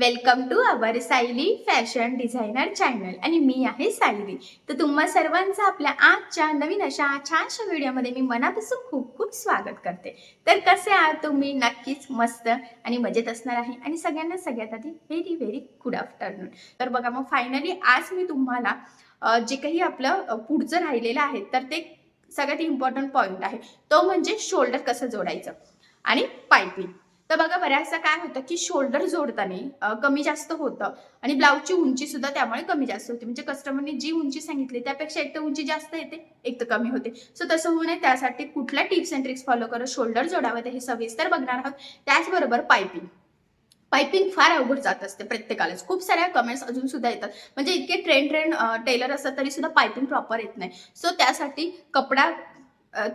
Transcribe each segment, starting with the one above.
Welcome to our Sayali fashion designer channel आणि मी आहे सायली. तर तुम्हा सर्वांचं आपल्या आजच्या नवीन अशा छानशा व्हिडिओमध्ये मी मनापासून खूप खूप स्वागत करते. तर कसे आहात तुम्ही? नक्कीच मस्त आणि मजेत असणार आहे. आणि सगळ्यांना सगळ्यात आधी व्हेरी व्हेरी गुड आफ्टरनून. तर बघा मग फायनली आज मी तुम्हाला जे काही आपलं पुढचं राहिलेलं आहे तर ते सगळ्यात इम्पॉर्टंट पॉईंट आहे, तो म्हणजे शोल्डर कसं जोडायचं आणि पायपिंग. तर बघा बऱ्याचदा काय होतं की शोल्डर जोडताना कमी जास्त होतं आणि ब्लाऊजची उंची सुद्धा त्यामुळे कमी जास्त होते. म्हणजे कस्टमरने जी उंची सांगितली त्यापेक्षा एक तर उंची जास्त येते, एक तर कमी होते. सो तसं होऊ नये त्यासाठी कुठल्या टिप्स अँड ट्रिक्स फॉलो करत शोल्डर जोडावं हे सविस्तर बघणार आहोत. त्याचबरोबर पायपिंग पायपिंग फार अवघड जात असते प्रत्येकालाच. खूप साऱ्या कमेंट्स अजून सुद्धा येतात. म्हणजे इतके ट्रेंड टेलर असतात तरी सुद्धा पायपिंग प्रॉपर येत नाही. सो त्यासाठी कपडा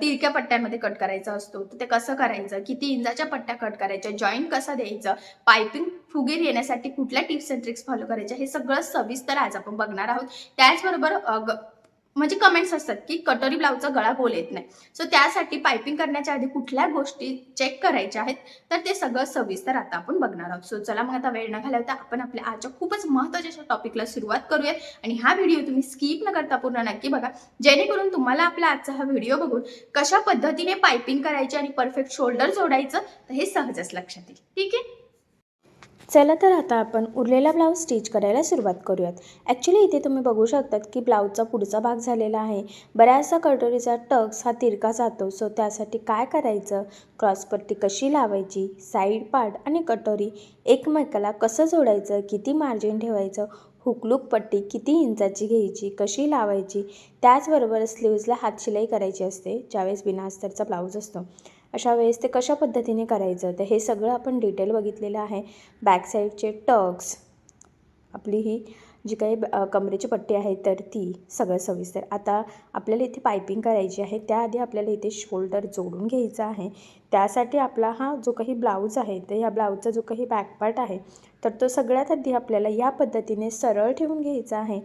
तिरक्या पट्ट्यांमध्ये कट करायचा असतो. तर ते कसं करायचं? किती इंचाच्या पट्ट्या कट करायच्या? जॉईंट कसं द्यायचं? पायपिंग फुगीर येण्यासाठी कुठल्या टिप्स अँड ट्रिक्स फॉलो करायच्या? हे सगळं सविस्तर आज आपण बघणार आहोत. त्याचबरोबर म्हणजे कमेंट्स असतात की कटोरी ब्लाऊजचा गळा गोल येत नाही. सो त्यासाठी पायपिंग करण्याच्या आधी कुठल्या गोष्टी चेक करायच्या आहेत तर ते सगळं सविस्तर आता आपण बघणार आहोत. सो चला मग आता वेळ न घालवता आपण आपल्या आजच्या खूपच महत्त्वाच्या अशा टॉपिकला सुरुवात करूया. आणि हा व्हिडिओ तुम्ही स्किप न करता पूर्ण नक्की बघा, जेणेकरून तुम्हाला आपला आजचा हा व्हिडिओ बघून कशा पद्धतीने पायपिंग करायची आणि परफेक्ट शोल्डर जोडायचं तर हे सहजच लक्षात येईल. ठीक आहे. चला तर आता आपण उरलेला ब्लाऊज स्टिच करायला सुरुवात करूयात. ॲक्च्युली इथे तुम्ही बघू शकतात की ब्लाऊजचा पुढचा भाग झालेला आहे. बऱ्याचसा कटोरीचा टक्स हा तिरका जातो. सो त्यासाठी काय करायचं, क्रॉसपट्टी कशी लावायची, साईड पार्ट आणि कटोरी एकमेकाला कसं जोडायचं, किती मार्जिन ठेवायचं, हुकलूक पट्टी किती इंचाची घ्यायची, कशी लावायची, त्याचबरोबर स्लीव्जला हातशिलाई करायची असते ज्यावेळेस बिना अस्तरचा ब्लाऊज असतो. अशा वेळेस ते कशा पद्धतीने करायचं तर हे सगळं आपण डिटेल बघितलेलं आहे. बॅक साईडचे टक्स, आपली ही जी काही कमरेची पट्टी आहे तर ती सगळं सविस्तर. आता आपल्याला इथे पायपिंग करायची आहे, त्याआधी आपल्याला इथे शोल्डर जोडून घ्यायचा आहे. त्यासाठी आपला हा जो काही ब्लाऊज आहे तर ह्या ब्लाऊजचा जो काही बॅक पार्ट आहे तर तो सगळ्यात आधी आपल्याला या पद्धतीने सरळ ठेवून घ्यायचा आहे.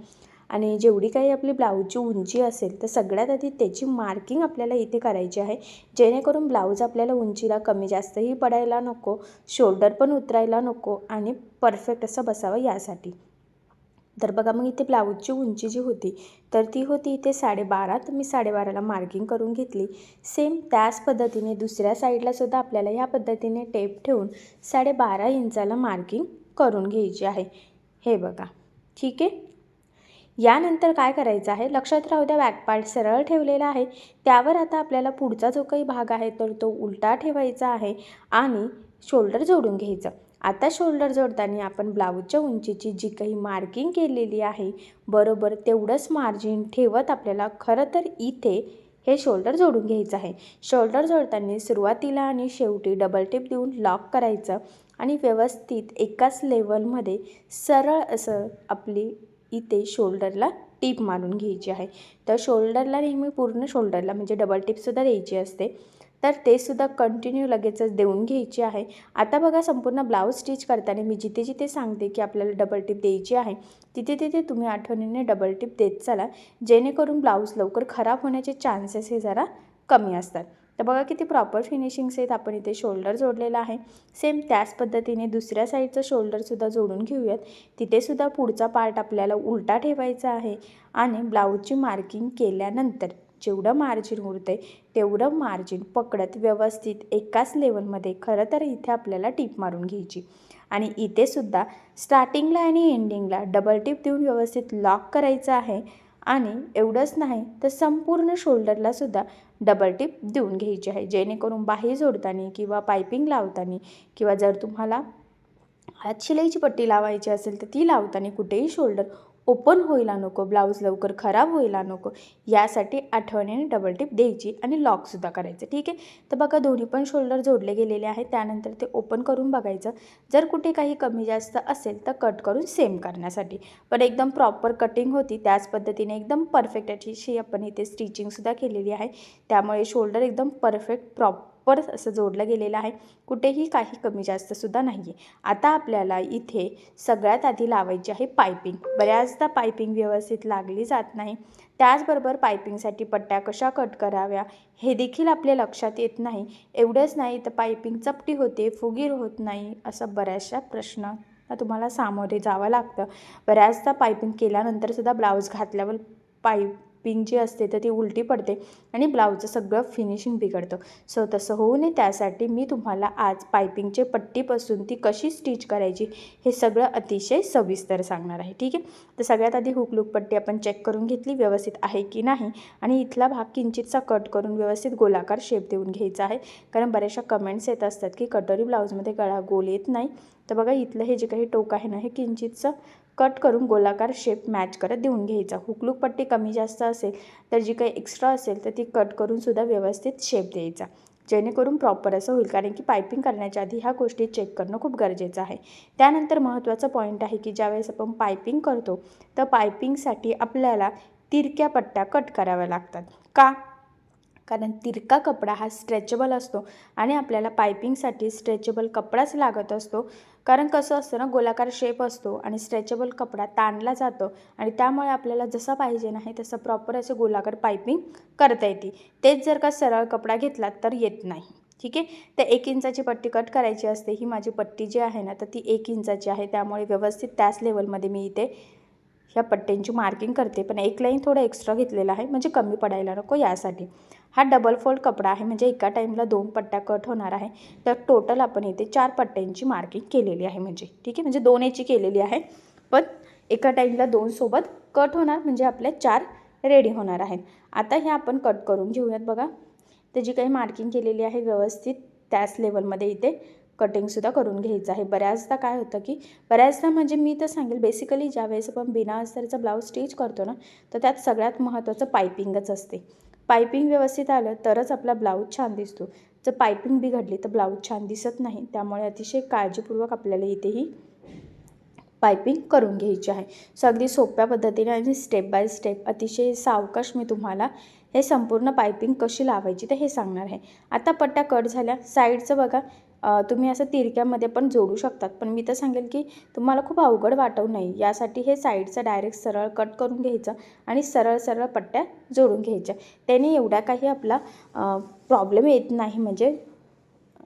आणि जेवढी काही आपली ब्लाऊजची उंची असेल तर सगळ्यात आधी त्याची मार्किंग आपल्याला इथे करायची आहे, जेणेकरून ब्लाऊज आपल्याला उंचीला कमी जास्तही पडायला नको, शोल्डर पण उतरायला नको आणि परफेक्ट असं बसावं यासाठी. तर बघा मग इथे ब्लाऊजची उंची जी होती तर ती होती इथे 12.5. तर मी 12.5ला मार्किंग करून घेतली. सेम त्याच पद्धतीने दुसऱ्या साईडला सुद्धा आपल्याला ह्या पद्धतीने टेप ठेवून 12.5 इंचाला मार्किंग करून घ्यायची आहे. हे बघा, ठीक आहे. यानंतर काय करायचं आहे, लक्षात राहू द्या बॅक पार्ट सरळ ठेवलेला आहे. त्यावर आता आपल्याला पुढचा जो काही भाग आहे तर तो उलटा ठेवायचा आहे आणि शोल्डर जोडून घ्यायचं. आता शोल्डर जोडताना आपण ब्लाऊजच्या उंचीची जी काही मार्किंग केलेली आहे बरोबर तेवढंच मार्जिन ठेवत आपल्याला खरं तर इथे हे शोल्डर जोडून घ्यायचं आहे. शोल्डर जोडताना सुरुवातीला आणि शेवटी डबल टिप देऊन लॉक करायचं आणि व्यवस्थित एकाच लेवलमध्ये सरळ असं आपली इथे शोल्डरला टीप मारून घ्यायची आहे. तर शोल्डरला नेहमी पूर्ण शोल्डरला म्हणजे डबल टिपसुद्धा द्यायची असते, तर ते सुद्धा कंटिन्यू लगेचच देऊन घ्यायची आहे. आता बघा संपूर्ण ब्लाऊज स्टिच करताना मी जिथे जिथे सांगते की आपल्याला डबल टिप द्यायची आहे तिथे तिथे तुम्ही आठवणीने डबल टिप देत चला, जेणेकरून ब्लाऊज लवकर खराब होण्याचे चान्सेस हे जरा कमी असतात. तर बघा किती प्रॉपर फिनिशिंग्स आहेत. आपण इथे शोल्डर जोडलेला आहे. सेम त्याच पद्धतीने दुसऱ्या साईडचं शोल्डरसुद्धा जोडून घेऊयात. तिथेसुद्धा पुढचा पार्ट आपल्याला उलटा ठेवायचा आहे आणि ब्लाऊजची मार्किंग केल्यानंतर जेवढं मार्जिन उरतं तेवढं मार्जिन पकडत व्यवस्थित एकाच लेवलमध्ये खरं तर इथे आपल्याला टीप मारून घ्यायची. आणि इथेसुद्धा स्टार्टिंगला आणि एंडिंगला डबल टिप देऊन व्यवस्थित लॉक करायचं आहे. आणि एवढंच नाही तर संपूर्ण शोल्डरलासुद्धा डबल टिप देऊन घ्यायची आहे, जेणेकरून बाही जोडताना किंवा पायपिंग लावताना किंवा जर तुम्हाला हातशिलाईची पट्टी लावायची असेल तर ती लावताना कुठेही शोल्डर ओपन व्हायला नको, ब्लाऊज लवकर खराब व्हायला नको, यासाठी आठवणीने डबल टिप द्यायची आणि लॉकसुद्धा करायचं. ठीक आहे. तर बघा दोन्ही पण शोल्डर जोडले गेलेले आहेत. त्यानंतर ते ओपन करून बघायचं. जर कुठे काही कमी जास्त असेल तर कट करून सेम करण्यासाठी, पण एकदम प्रॉपर कटिंग होती त्याच पद्धतीने एकदम परफेक्ट अशी आपण इथे स्टिचिंगसुद्धा केलेली आहे. त्यामुळे शोल्डर एकदम परफेक्ट प्रॉपर असं जोडलं गेलेलं आहे. कुठेही काही कमी जास्तसुद्धा नाही आहे. आता आपल्याला इथे सगळ्यात आधी लावायची आहे पायपिंग. बऱ्याचदा पायपिंग व्यवस्थित लागली जात नाही. त्याचबरोबर पायपिंगसाठी पट्ट्या कशा कट कराव्या हे देखील आपल्या लक्षात येत नाही. एवढंच नाही तर पायपिंग चपटी होते, फुगीर होत नाही, असा बऱ्याचशा प्रश्न तुम्हाला सामोरे जावं लागतं. बऱ्याचदा पायपिंग केल्यानंतरसुद्धा ब्लाऊज घातल्यावर पायपिंग जी असते तर ती उलटी पडते आणि ब्लाऊजचं सगळं फिनिशिंग बिघडतं. सो तसं होऊ नये त्यासाठी मी तुम्हाला आज पायपिंगचे पट्टीपासून ती कशी स्टिच करायची हे सगळं अतिशय सविस्तर सांगणार आहे. ठीक आहे. तर सगळ्यात आधी हुक लूक पट्टी आपण चेक करून घेतली व्यवस्थित आहे की नाही आणि इथला भाग किंचितसा कट करून व्यवस्थित गोलाकार शेप देऊन घ्यायचा आहे. कारण बऱ्याचशा कमेंट्स येत असतात की कटोरी ब्लाऊजमध्ये गळा गोल येत नाही. तर बघा इथलं हे जे काही टोक आहे ना हे किंचितचं कट करून गोलाकार शेप मॅच करत देऊन घ्यायचा. हुकलूक पट्टी कमी जास्त असेल तर जी काही एक्स्ट्रा असेल तर ती कट करून सुद्धा व्यवस्थित शेप द्यायचा, जेणेकरून प्रॉपर असं होईल. कारण की पायपिंग करण्याच्या आधी ह्या गोष्टी चेक करणं खूप गरजेचं आहे. त्यानंतर महत्त्वाचं पॉईंट आहे की ज्यावेळेस आपण पायपिंग करतो तर पायपिंगसाठी आपल्याला तिरक्या पट्ट्या कट कराव्या लागतात. का? कारण तिरका कपडा हा स्ट्रेचेबल असतो आणि आपल्याला पायपिंगसाठी स्ट्रेचेबल कपडाच लागत असतो. कारण कसं असतं ना, गोलाकार शेप असतो आणि स्ट्रेचेबल कपडा ताणला जातो आणि त्यामुळे आपल्याला जसं पाहिजे नाही तसं प्रॉपर असं गोलाकार पायपिंग करता येते. तेच जर का सरळ कपडा घेतला तर येत नाही. ठीक आहे. तर 1 इंचाची पट्टी कट करायची असते. ही माझी पट्टी जी आहे ना तर ती 1 इंचाची आहे. त्यामुळे व्यवस्थित त्याच लेवलमध्ये मी इथे ह्या पट्ट्यांची मार्किंग करते. पण एक लाईन थोडं एक्स्ट्रा घेतलेला आहे म्हणजे कमी पडायला नको यासाठी. हा डबल फोल्ड कपडा आहे म्हणजे एका टाईमला 2 पट्ट्या कट होणार आहे. तर टोटल आपण इथे 4 पट्ट्यांची मार्किंग केलेली आहे म्हणजे ठीक आहे. म्हणजे 2 याची केलेली आहे पण एका टाईमला 2 सोबत कट होणार म्हणजे आपल्या 4 रेडी होणार आहेत. आता हे आपण कट करून घेऊयात. बघा तर जी काही मार्किंग केलेली आहे व्यवस्थित त्याच लेवलमध्ये इथे कटिंगसुद्धा करून घ्यायचं आहे. बऱ्याचदा काय होतं की बऱ्याचदा म्हणजे मी तर सांगेल बेसिकली ज्यावेळेस आपण बिना अस्तरचा ब्लाऊज स्टिच करतो ना तर त्यात सगळ्यात महत्त्वाचं पायपिंगच असते. पायपिंग व्यवस्थित आलं तरच आपला ब्लाऊज छान दिसतो. जर पायपिंग बिघडली तर ब्लाऊज छान दिसत नाही. त्यामुळे अतिशय काळजीपूर्वक आपल्याला इथेही पायपिंग करून घ्यायची आहे. सो अगदी सोप्या पद्धतीने आणि स्टेप बाय स्टेप अतिशय सावकाश मी तुम्हाला हे संपूर्ण पायपिंग कशी लावायची ते हे सांगणार आहे. आता पट्ट्या कट झाल्या. साईडचं बघा तुम्ही असं तिरक्यामध्ये पण जोडू शकतात. पण मी तर सांगेल की तुम्हाला खूप अवघड वाटू नये यासाठी हे साईडचं डायरेक्ट सरळ कट करून घ्यायचं आणि सरळ सरळ पट्ट्या जोडून घ्यायच्या. त्याने एवढा काही आपला प्रॉब्लेम येत नाही म्हणजे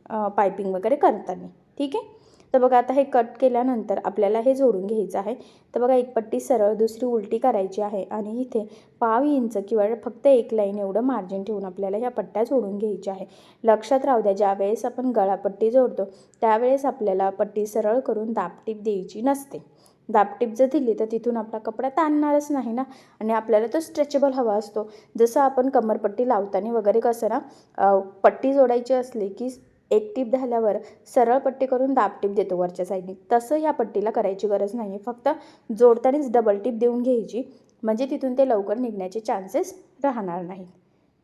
पायपिंग वगैरे करताना. ठीक आहे. तर बघा आता हे कट केल्यानंतर आपल्याला हे जोडून घ्यायचं आहे. तर बघा एक पट्टी सरळ दुसरी उलटी करायची आहे आणि इथे 1/2 इंच किंवा फक्त 1 लाईन एवढं मार्जिन ठेवून आपल्याला ह्या पट्ट्या जोडून घ्यायच्या आहे. लक्षात राहू द्या ज्यावेळेस आपण गळापट्टी जोडतो त्यावेळेस आपल्याला पट्टी सरळ करून दाबटीप द्यायची नसते. दाबटीप जर दिली तर तिथून आपला कपडा ताणणारच नाही ना आणि आपल्याला तो स्ट्रेचेबल हवा असतो. जसं आपण कमरपट्टी लावताना वगैरे कसं ना पट्टी जोडायची असली की एक टीप झाल्यावर सरळ पट्टी करून दाबटीप देतो वरच्या साईडने, तसं या पट्टीला करायची गरज नाही आहे. फक्त जोडतानाच डबल टीप देऊन घ्यायची म्हणजे तिथून ते लवकर निघण्याचे चान्सेस राहणार नाहीत.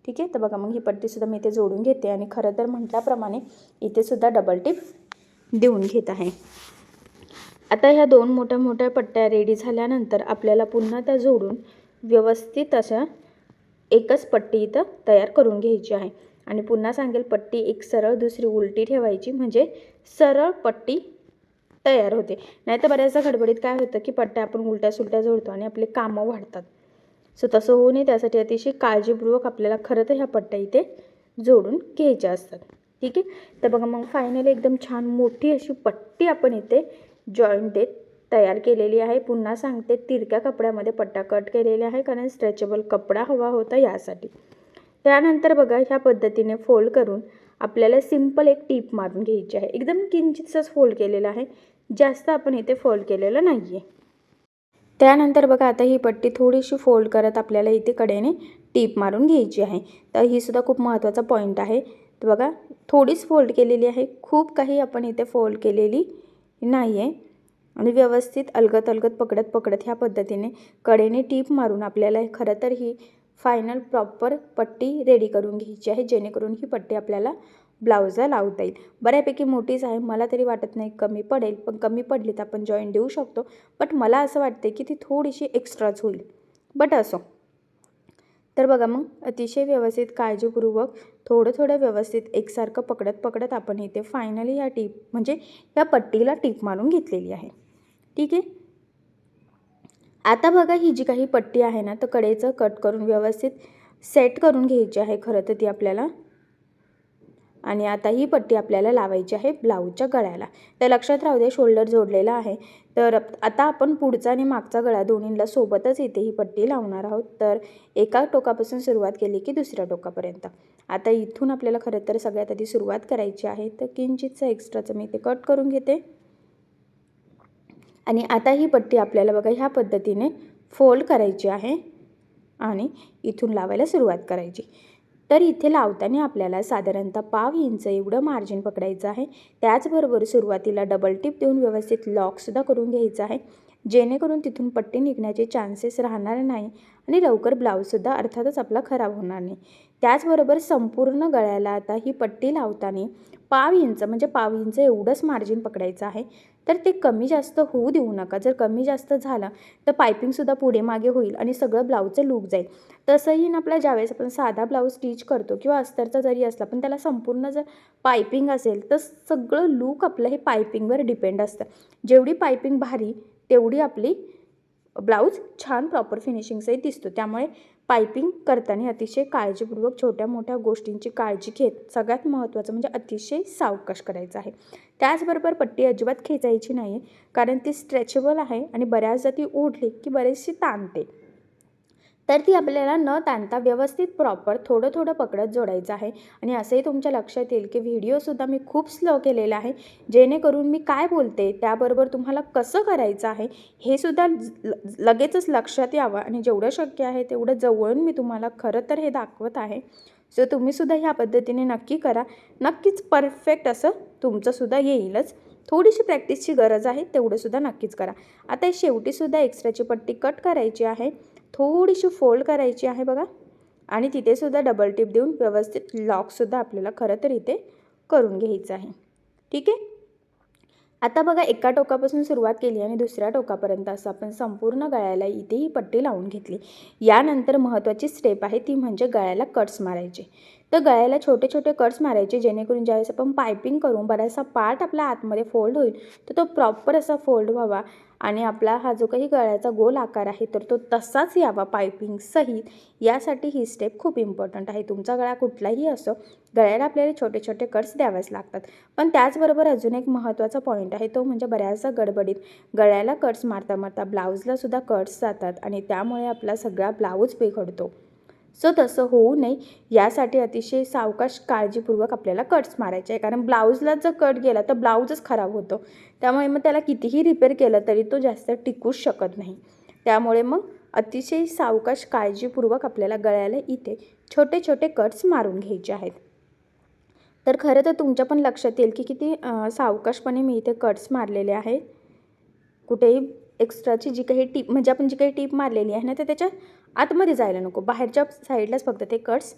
ठीक आहे. तर बघा मग ही पट्टीसुद्धा मी इथे जोडून घेते आणि खरं तर म्हटल्याप्रमाणे इथेसुद्धा डबल टीप देऊन घेत आहे. आता ह्या 2 मोठ्या मोठ्या पट्ट्या रेडी झाल्यानंतर आपल्याला पुन्हा त्या जोडून व्यवस्थित अशा एकच पट्टी इथं तयार करून घ्यायची आहे. आणि पुन्हा सांगेल पट्टी एक सरळ दुसरी उलटी ठेवायची म्हणजे सरळ पट्टी तयार होते. नाहीतर बऱ्याचदा गडबडीत काय होतं की पट्ट्या आपण उलट्या सुलट्या जोडतो आणि आपले कामं वाढतात. सो तसं होऊ नये त्यासाठी अतिशय काळजीपूर्वक आपल्याला खरं तर ह्या पट्ट्या इथे जोडून घ्यायच्या असतात. ठीक आहे. तर बघा मग फायनली एकदम छान मोठी अशी पट्टी आपण इथे जॉईंट देत तयार केलेली आहे. पुन्हा सांगते तिरक्या कपड्यामध्ये पट्ट्या कट केलेल्या आहे कारण स्ट्रेचेबल कपडा हवा होता यासाठी. त्यानंतर बघा ह्या पद्धतीने फोल्ड करून आपल्याला सिंपल एक टीप मारून घ्यायची आहे. एकदम किंचितसंच फोल्ड केलेलं आहे, जास्त आपण इथे फोल्ड केलेलं नाही आहे. त्यानंतर बघा आता ही पट्टी थोडीशी फोल्ड करत आपल्याला इथे कडेने टीप मारून घ्यायची आहे. तर ही सुद्धा खूप महत्त्वाचा पॉईंट आहे. तर बघा थोडीच फोल्ड केलेली आहे, खूप काही आपण इथे फोल्ड केलेली नाही आहे आणि व्यवस्थित अलगद अलगद पकडत ह्या पद्धतीने कडेने टीप मारून आपल्याला खरं तर ही फायनल प्रॉपर पट्टी रेडी करून घ्यायची आहे जेणेकरून ही पट्टी आपल्याला ब्लाऊजला लावता येईल. बऱ्यापैकी मोठीच आहे, मला तरी वाटत नाही कमी पडेल, पण कमी पडली तर आपण जॉईंट देऊ शकतो. बट मला असं वाटते की ती थोडीशी एक्स्ट्राच होईल, बट असो. तर बघा मग अतिशय व्यवस्थित काळजीपूर्वक थोडं व्यवस्थित एकसारखं पकडत आपण इथे फायनली ह्या टीप म्हणजे या पट्टीला टीप मारून घेतलेली आहे. ठीक आहे. आता बघा ही जी काही पट्टी आहे ना तर कडेचं कट करून व्यवस्थित सेट करून घ्यायची आहे. खरं तर ती आपल्याला आणि आता ही पट्टी आपल्याला लावायची आहे ब्लाऊजच्या गळ्याला. तर लक्षात राहू दे, शोल्डर जोडलेला आहे. तर आता आपण पुढचा आणि मागचा गळा दोन्हीला सोबतच इथे ही पट्टी लावणार आहोत. तर एका टोकापासून सुरुवात केली की दुसऱ्या टोकापर्यंत. आता इथून आपल्याला खरं तर सगळ्यात आधी सुरुवात करायची आहे. तर किंचितचं एक्स्ट्राचं मी इथे कट करून घेते. आणि आता ही पट्टी आपल्याला बघा ह्या पद्धतीने फोल्ड करायची आहे आणि इथून लावायला सुरुवात करायची. तर इथे लावताना आपल्याला साधारणतः पाव इंच एवढं मार्जिन पकडायचं आहे. त्याचबरोबर सुरुवातीला डबल टिप देऊन व्यवस्थित लॉकसुद्धा करून घ्यायचं आहे, जेणेकरून तिथून पट्टी निघण्याचे चान्सेस राहणार नाही आणि लवकर ब्लाऊजसुद्धा अर्थातच आपला खराब होणार नाही. त्याचबरोबर संपूर्ण गळ्याला आता ही पट्टी लावताना पाव इंच एवढंच मार्जिन पकडायचं आहे. तर ते कमी जास्त होऊ देऊ नका. जर कमी जास्त झालं तर पायपिंगसुद्धा पुढे मागे होईल आणि सगळं ब्लाऊजचं लूक जाईल. तसंही ना आपला ज्यावेळेस आपण साधा ब्लाऊज स्टिच करतो किंवा अस्तरचा जरी असला पण त्याला संपूर्ण जर पायपिंग असेल तर सगळं लूक आपलं हे पायपिंगवर डिपेंड असतं. जेवढी पायपिंग भारी तेवढी आपली ब्लाऊज छान प्रॉपर फिनिशिंगसही दिसतो. त्यामुळे पायपिंग करताना अतिशय काळजीपूर्वक छोट्या मोठ्या गोष्टींची काळजी घेत सगळ्यात महत्त्वाचं म्हणजे अतिशय सावकाश करायचं आहे. त्याचबरोबर पट्टी अजिबात खेचायची नाही आहे, कारण ती स्ट्रेचेबल आहे आणि बऱ्याचदा ती ओढली की बरेचशी ताणते. तर ती आपल्याला न ताणता व्यवस्थित प्रॉपर थोडं थोडं पकडत जोडायचं आहे. आणि असंही तुमच्या लक्षात येईल की व्हिडिओसुद्धा मी खूप स्लो केलेला आहे, जेणेकरून मी काय बोलते त्याबरोबर तुम्हाला कसं करायचं आहे हे सुद्धा लगेचच लक्षात यावं आणि जेवढं शक्य आहे तेवढं जवळून मी तुम्हाला खरं तर हे दाखवत आहे. सो तुम्हीसुद्धा ह्या पद्धतीने नक्की करा. नक्कीच परफेक्ट असं तुमचंसुद्धा येईलच. थोडीशी प्रॅक्टिसची गरज आहे, तेवढंसुद्धा नक्कीच करा. आता शेवटीसुद्धा एक्स्ट्राची पट्टी कट करायची आहे, थोडीशी फोल्ड करायची आहे बघा, आणि तिथेसुद्धा डबल टिप देऊन व्यवस्थित लॉकसुद्धा आपल्याला खरं तर इथे करून घ्यायचं आहे. ठीक आहे. आता बघा एका टोकापासून सुरुवात केली आणि दुसऱ्या टोकापर्यंत असं आपण संपूर्ण गळ्याला इथे ही पट्टी लावून घेतली. यानंतर महत्त्वाची स्टेप आहे ती म्हणजे गळ्याला कट्स मारायचे. तर गळ्याला छोटे छोटे कट्स मारायचे, जेणेकरून ज्यावेळेस आपण पायपिंग करून बराचसा पार्ट आपला आतमध्ये फोल्ड होईल तर तो प्रॉपर असा फोल्ड व्हावा आणि आपला हा जो काही गळ्याचा गोल आकार आहे तर तो तसाच यावा पायपिंग सहित. यासाठी ही स्टेप खूप इम्पॉर्टंट आहे. तुमचा गळा कुठलाही असो, गळ्याला आपल्याला छोटे छोटे कट्स द्यावेच लागतात. पण त्याचबरोबर अजून एक महत्त्वाचा पॉईंट आहे, तो म्हणजे बऱ्याचदा गडबडीत गळ्याला कट्स मारता मारता ब्लाऊजला सुद्धा कट्स जातात आणि त्यामुळे आपला सगळा ब्लाऊज बिघडतो. सो तसं होऊ नये यासाठी अतिशय सावकाश काळजीपूर्वक आपल्याला कट्स मारायचे आहे, कारण ब्लाऊजला जर कट गेला तर ब्लाऊजच खराब होतो. त्यामुळे मग त्याला कितीही रिपेअर केलं तरी तो जास्त टिकूच शकत नाही. त्यामुळे मग अतिशय सावकाश काळजीपूर्वक आपल्याला गळ्याला इथे छोटे छोटे कट्स मारून घ्यायचे आहेत. तर खरं तर तुमच्या पण लक्षात येईल की किती सावकाशपणे मी इथे कट्स मारलेले आहेत. कुठेही एक्स्ट्राची जी काही टीप म्हणजे आपण जी काही टीप मारलेली आहे ना तर त्याच्या आतमध्ये जायला नको, बाहेरच्या साईडलाच फक्त ते कट्स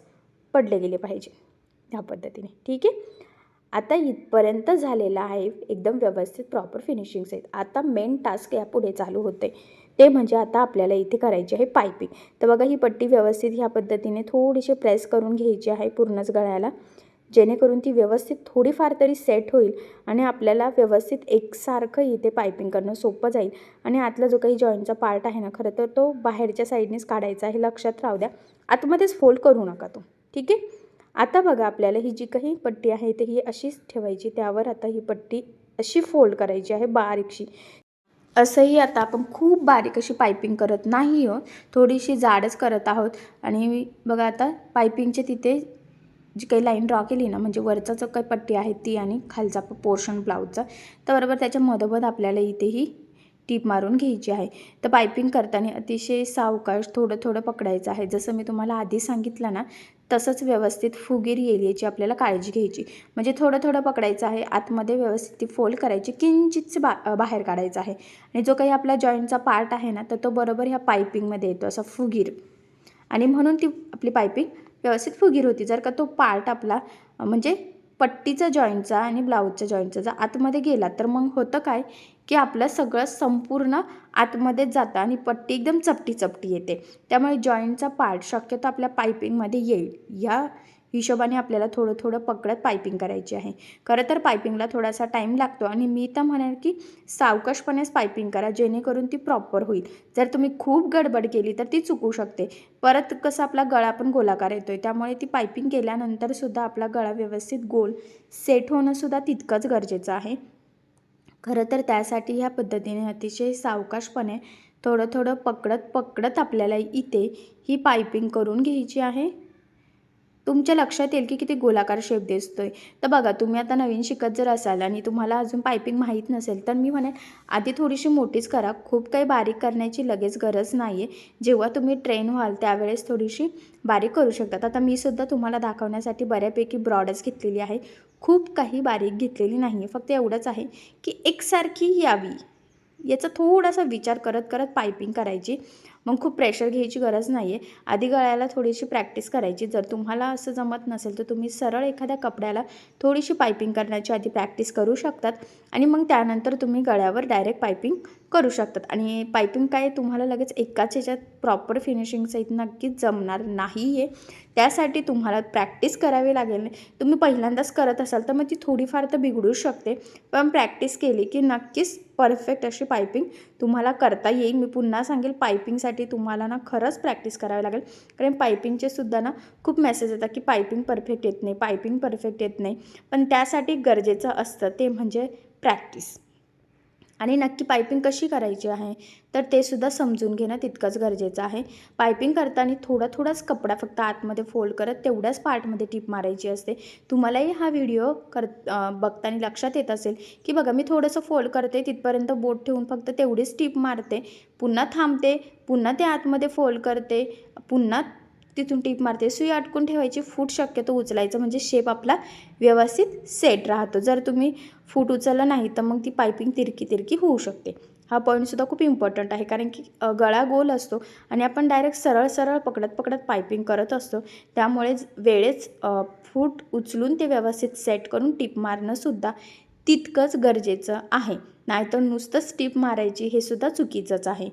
पडले गेले पाहिजे ह्या पद्धतीने. ठीक आहे. आता इथपर्यंत झालेला आहे एकदम व्यवस्थित प्रॉपर फिनिशिंग्स आहेत. आता मेन टास्क यापुढे चालू होते, ते म्हणजे आता आपल्याला इथे करायची आहे पायपिंग. तर बघा ही पट्टी व्यवस्थित ह्या पद्धतीने थोडीशी प्रेस करून घ्यायची आहे पूर्णच गळ्याला, जेणेकरून ती व्यवस्थित थोडीफार तरी सेट होईल आणि आपल्याला व्यवस्थित एकसारखं इथे पायपिंग करणं सोपं जाईल. आणि आतला जो काही जॉईंटचा पार्ट आहे ना खरं तर तो बाहेरच्या साईडनेच काढायचा आहे, लक्षात राहू द्या. आतमध्येच फोल्ड करू नका तो. ठीक आहे. आता बघा आपल्याला ही जी काही पट्टी आहे तर ही अशीच ठेवायची, त्यावर आता ही पट्टी अशी फोल्ड करायची आहे बारीकशी. असंही आता आपण खूप बारीक अशी पायपिंग करत नाही आहोत, थोडीशी जाडच करत आहोत. आणि बघा आता पायपिंगचे तिथे जी काही लाईन ड्रॉ केली ना, म्हणजे वरचा जो काही पट्टी आहे ती आणि खालचा पोर्शन ब्लाऊजचा, तर बरोबर त्याच्या मधोमध आपल्याला इथेही टीप मारून घ्यायची आहे. तर पायपिंग करताना अतिशय सावकाश थोडं थोडं पकडायचं आहे. जसं मी तुम्हाला आधी सांगितलं ना तसंच व्यवस्थित फुगीर येईल याची आपल्याला काळजी घ्यायची. म्हणजे थोडं थोडं पकडायचं आहे, आतमध्ये व्यवस्थित ती फोल्ड करायची, किंचितच बाहेर काढायचं आहे. आणि जो काही आपला जॉईंटचा पार्ट आहे ना तर तो बरोबर ह्या पायपिंगमध्ये येतो असा फुगीर, आणि म्हणून ती आपली पायपिंग व्यवस्थित फुगीर होती. जर का तो पार्ट आपला म्हणजे पट्टीचा जॉईंटचा आणि ब्लाऊजच्या जॉईंटचा जर आतमध्ये गेला तर मग होतं काय की आपलं सगळं संपूर्ण आतमध्येच जातं आणि पट्टी एकदम चपटी चपटी येते. त्यामुळे जॉईंटचा पार्ट शक्यतो आपल्या पायपिंगमध्ये येईल हिशोबाने आपल्याला थोडं थोडं पकडत पायपिंग करायची आहे. खरं तर पायपिंगला थोडासा टाईम लागतो आणि मी तर म्हणेन की सावकाशपणेच पायपिंग करा, जेणेकरून ती प्रॉपर होईल. जर तुम्ही खूप गडबड केली तर ती चुकू शकते. परत कसं आपला गळा पण गोलाकार येतोय, त्यामुळे ती पायपिंग केल्यानंतर सुद्धा आपला गळा व्यवस्थित गोल सेट होणं सुद्धा तितकंच गरजेचं आहे. खरं तर त्यासाठी ह्या पद्धतीने अतिशय सावकाशपणे थोडं थोडं पकडत आपल्याला इथे ही पायपिंग करून घ्यायची आहे. तुमच्या लक्षात येईल की किती गोलाकार शेप दिसतोय. तर बघा, तुम्ही आता नवीन शिकत जर असाल आणि तुम्हाला अजून पायपिंग माहीत नसेल तर मी म्हणेन आधी थोडीशी मोठीच करा. खूप काही बारीक करण्याची लगेच गरज नाही आहे. जेव्हा तुम्ही ट्रेन व्हाल त्यावेळेस थोडीशी बारीक करू शकतात. आता मी सुद्धा तुम्हाला दाखवण्यासाठी बऱ्यापैकी ब्रॉडच घेतलेली आहे. खूप काही बारीक घेतलेली नाही आहे. फक्त एवढंच आहे की एकसारखी यावी याचा थोडासा विचार करत करत पायपिंग करायची. मग खूप प्रेशर घ्यायची गरज नाही आहे. आधी गळ्याला थोडीशी प्रॅक्टिस करायची. जर तुम्हाला असं जमत नसेल तर तुम्ही सरळ एखाद्या कपड्याला थोडीशी पायपिंग करण्याची आधी प्रॅक्टिस करू शकतात आणि मग त्यानंतर तुम्ही गळ्यावर डायरेक्ट पायपिंग करू शकतात. आणि पायपिंग काय तुम्हाला लगेच एकाच ह्याच्यात प्रॉपर फिनिशिंगसहित नक्कीच जमणार नाही आहे. त्यासाठी तुम्हाला प्रॅक्टिस करावी लागेल. तुम्ही पहिल्यांदाच करत असाल तर मग ती थोडीफार तर बिघडूच शकते, पण प्रॅक्टिस केली की नक्कीच परफेक्ट अशी पायपिंग तुम्हाला करता येईल. मी पुन्हा सांगेल, पायपिंगसाठी तुम्हाला ना खरंच प्रॅक्टिस करावी लागेल. कारण पायपिंगचे सुद्धा ना खूप मेसेज येतात की पायपिंग परफेक्ट येत नाही, पायपिंग परफेक्ट येत नाही. पण त्यासाठी गरजेचं असतं ते म्हणजे प्रॅक्टिस. आणि नक्की पायपिंग कशी करायची आहे तर ते सुद्धा समजून घेणं तितकंच गरजेचं आहे. पायपिंग करताना थोडाच कपडा फक्त आतमध्ये फोल्ड करत तेवढ्याच पार्टमध्ये टिप मारायची असते. तुम्हालाही हा व्हिडिओ बघताना लक्षात येत असेल की बघा, मी थोडंसं फोल्ड करते, तिथपर्यंत बोट ठेवून फक्त तेवढीच टिप मारते, पुन्हा थांबते, पुन्हा ते आतमध्ये फोल्ड करते, पुन्हा तिथून टिप मारते. सुई अटकून ठेवायची, फूट शक्यतो उचलायचं म्हणजे शेप आपला व्यवस्थित सेट राहतो. जर तुम्ही फूट उचलला नाही तर मग ती पायपिंग तिरकी होऊ शकते. हा पॉईंटसुद्धा खूप इम्पॉर्टंट आहे, कारण की गळा गोल असतो आणि आपण डायरेक्ट सरळ पकडत पायपिंग करत असतो. त्यामुळेच वेळेच फूट उचलून ते व्यवस्थित सेट करून टिप मारणंसुद्धा तितकंच गरजेचं आहे. नाहीतर नुसतंच टिप मारायची हे सुद्धा चुकीचंच आहे.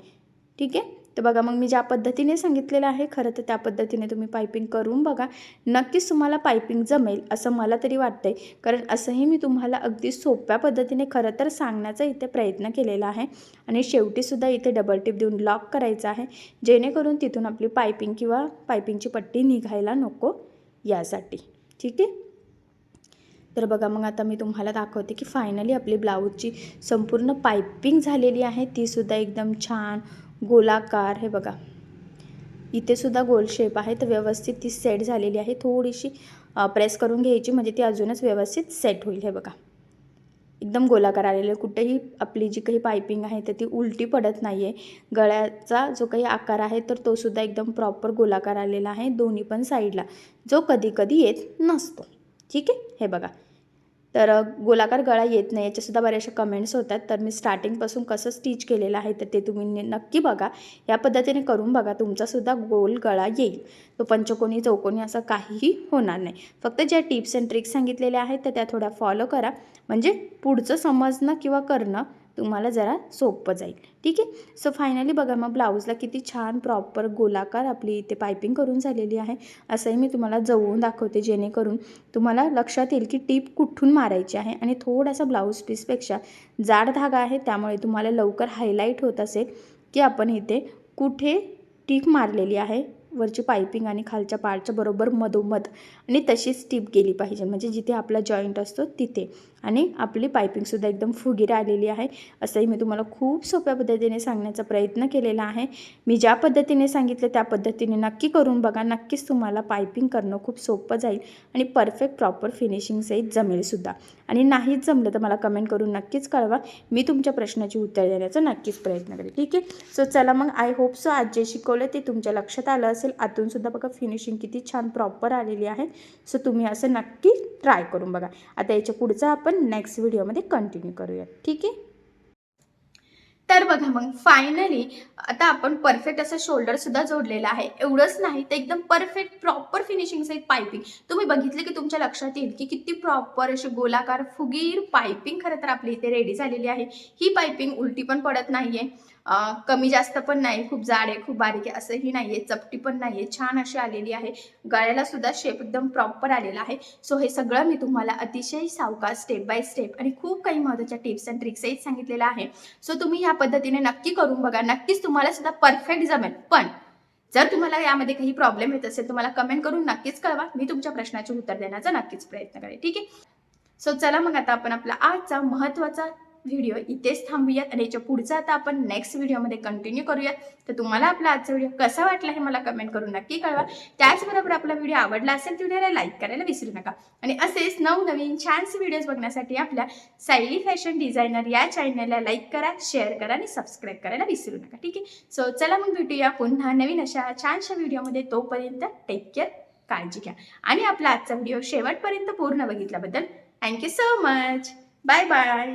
ठीक आहे. तर बघा, मग मी ज्या पद्धतीने सांगितलेलं आहे खरं तर त्या पद्धतीने तुम्ही पायपिंग करून बघा. नक्कीच तुम्हाला पायपिंग जमेल असं मला तरी वाटतंय. कारण असंही मी तुम्हाला अगदी सोप्या पद्धतीने खरं तर सांगण्याचा इथे प्रयत्न केलेला आहे. आणि शेवटीसुद्धा इथे डबल टिप देऊन लॉक करायचं आहे, जेणेकरून तिथून आपली पायपिंग किंवा पायपिंगची पट्टी निघायला नको यासाठी. ठीक आहे. तर बघा, मग आता मी तुम्हाला दाखवते की फायनली आपली ब्लाऊजची संपूर्ण पायपिंग झालेली आहे. तीसुद्धा एकदम छान गोलाकार. हे बघा, इथे सुद्धा गोल शेप आहे, तर व्यवस्थित ती सेट झालेली आहे. थोडीशी प्रेस करून घ्यायची म्हणजे ती अजूनच व्यवस्थित सेट होईल. हे बघा, एकदम गोलाकार आलेलं आहे. कुठेही आपली जी काही पायपिंग आहे तर ती उलटी पडत नाही आहे. गळ्याचा जो काही आकार आहे तर तो सुद्धा एकदम प्रॉपर गोलाकार आलेला आहे दोन्ही पण साईडला, जो कधी येत नसतो. ठीक आहे. हे बघा, तर गोलाकार गळा येत नाही याच्यासुद्धा बऱ्याचशा कमेंट्स होतात. तर मी स्टार्टिंगपासून कसं स्टिच केलेलं आहे तर ते तुम्ही नक्की बघा. या पद्धतीने करून बघा, तुमचासुद्धा गोल गळा येईल. तो पंचकोनी चौकोनी असं काहीही होणार नाही. फक्त ज्या टिप्स अँड ट्रिक्स सांगितलेल्या आहेत तर त्या थोड्या फॉलो करा, म्हणजे पुढचं समजणं किंवा करणं तुम्हाला जरा सोपं जाईल. ठीक आहे. सो फायनली बघा, मग ब्लाऊजला किती छान प्रॉपर गोलाकार आपली इथे पायपिंग करून झालेली आहे. असंही मी तुम्हाला जवळून दाखवते, जेणेकरून तुम्हाला लक्षात येईल की टिप कुठून मारायची आहे. आणि थोडासा ब्लाऊज पीसपेक्षा जाड धागा आहे, त्यामुळे तुम्हाला लवकर हायलाईट होत असेल की आपण इथे कुठे टिप मारलेली आहे. वरची पायपिंग आणि खालच्या पार्टच्या बरोबर मधोमध, आणि तशीच टिप गेली पाहिजे, म्हणजे जिथे आपला जॉईंट असतो तिथे. आणि आपली पायपिंगसुद्धा एकदम फुगीर आलेली आहे. असंही मी तुम्हाला खूप सोप्या पद्धतीने सांगण्याचा प्रयत्न केलेला आहे. मी ज्या पद्धतीने सांगितलं त्या पद्धतीने नक्की करून बघा. नक्कीच तुम्हाला पायपिंग करणं खूप सोपं जाईल आणि परफेक्ट प्रॉपर फिनिशिंगसहित जमेलसुद्धा. आणि नाहीच जमलं तर मला कमेंट करून नक्कीच कळवा. मी तुमच्या प्रश्नाची उत्तर देण्याचा नक्कीच प्रयत्न करेन. ठीक आहे. सो चला मग, आय होप सो आज जे शिकवलं ते तुमच्या लक्षात आलं असेल. आतूनसुद्धा बघा फिनिशिंग किती छान प्रॉपर आलेली आहे. सो तुम्ही असं नक्की ट्राय करून बघा. आता याच्या पुढचं आपण नेक्स्ट व्हिडिओमध्ये कंटिन्यू करूया. ठीक आहे. तर बघा, मग फायनली आता आपण परफेक्ट असा शोल्डर सुद्धा जोडलेला आहे. एवढंच नाही तर एकदम परफेक्ट प्रॉपर फिनिशिंग सहित पायपिंग तुम्ही बघितले की तुमच्या लक्षात येईल की किती प्रॉपर अशी गोलाकार फुगीर पायपिंग खरं तर आपली इथे रेडी झालेली आहे. ही पायपिंग उलटी पण पडत नाहीये, कमी जास्त पण नाही, खूप जाड आहे खूप बारीक आहे असंही नाही आहे, चपटी पण नाही आहे, छान अशी आलेली आहे. गळ्याला सुद्धा शेप एकदम प्रॉपर आलेला आहे. सो हे सगळं मी तुम्हाला अतिशय सावकाश स्टेप बाय स्टेप आणि खूप काही महत्त्वाच्या टिप्स अँड ट्रिक्सही सांगितलेल्या आहे. सो तुम्ही ह्या पद्धतीने नक्की करून बघा, नक्कीच तुम्हाला सुद्धा परफेक्ट जमेल. पण जर तुम्हाला यामध्ये काही प्रॉब्लेम येत असेल तुम्हाला कमेंट करून नक्कीच कळवा, मी तुमच्या प्रश्नाचे उत्तर देण्याचा नक्कीच प्रयत्न करेन. ठीक आहे. सो चला मग आता आपण आपला आजचा महत्त्वाचा व्हिडिओ इथेच थांबूयात आणि याच्या पुढचा आता आपण नेक्स्ट व्हिडिओमध्ये कंटिन्यू करूयात. तर तुम्हाला आपला आजचा व्हिडिओ कसा वाटला हे मला कमेंट करून नक्की कळवा. त्याचबरोबर आपला व्हिडिओ आवडला असेल तर व्हिडिओला लाईक करायला विसरू नका आणि असेच नवनवीन छानसे व्हिडिओज बघण्यासाठी आपल्या सायली फॅशन डिझायनर या चॅनलला लाईक करा, शेअर करा आणि सबस्क्राईब करायला विसरू नका. ठीक आहे. सो चला मग भेटूया पुन्हा नवीन अशा छानशा व्हिडिओमध्ये. तोपर्यंत टेक केअर, काळजी घ्या आणि आपला आजचा व्हिडिओ शेवटपर्यंत पूर्ण बघितल्याबद्दल thank you so much. Bye bye.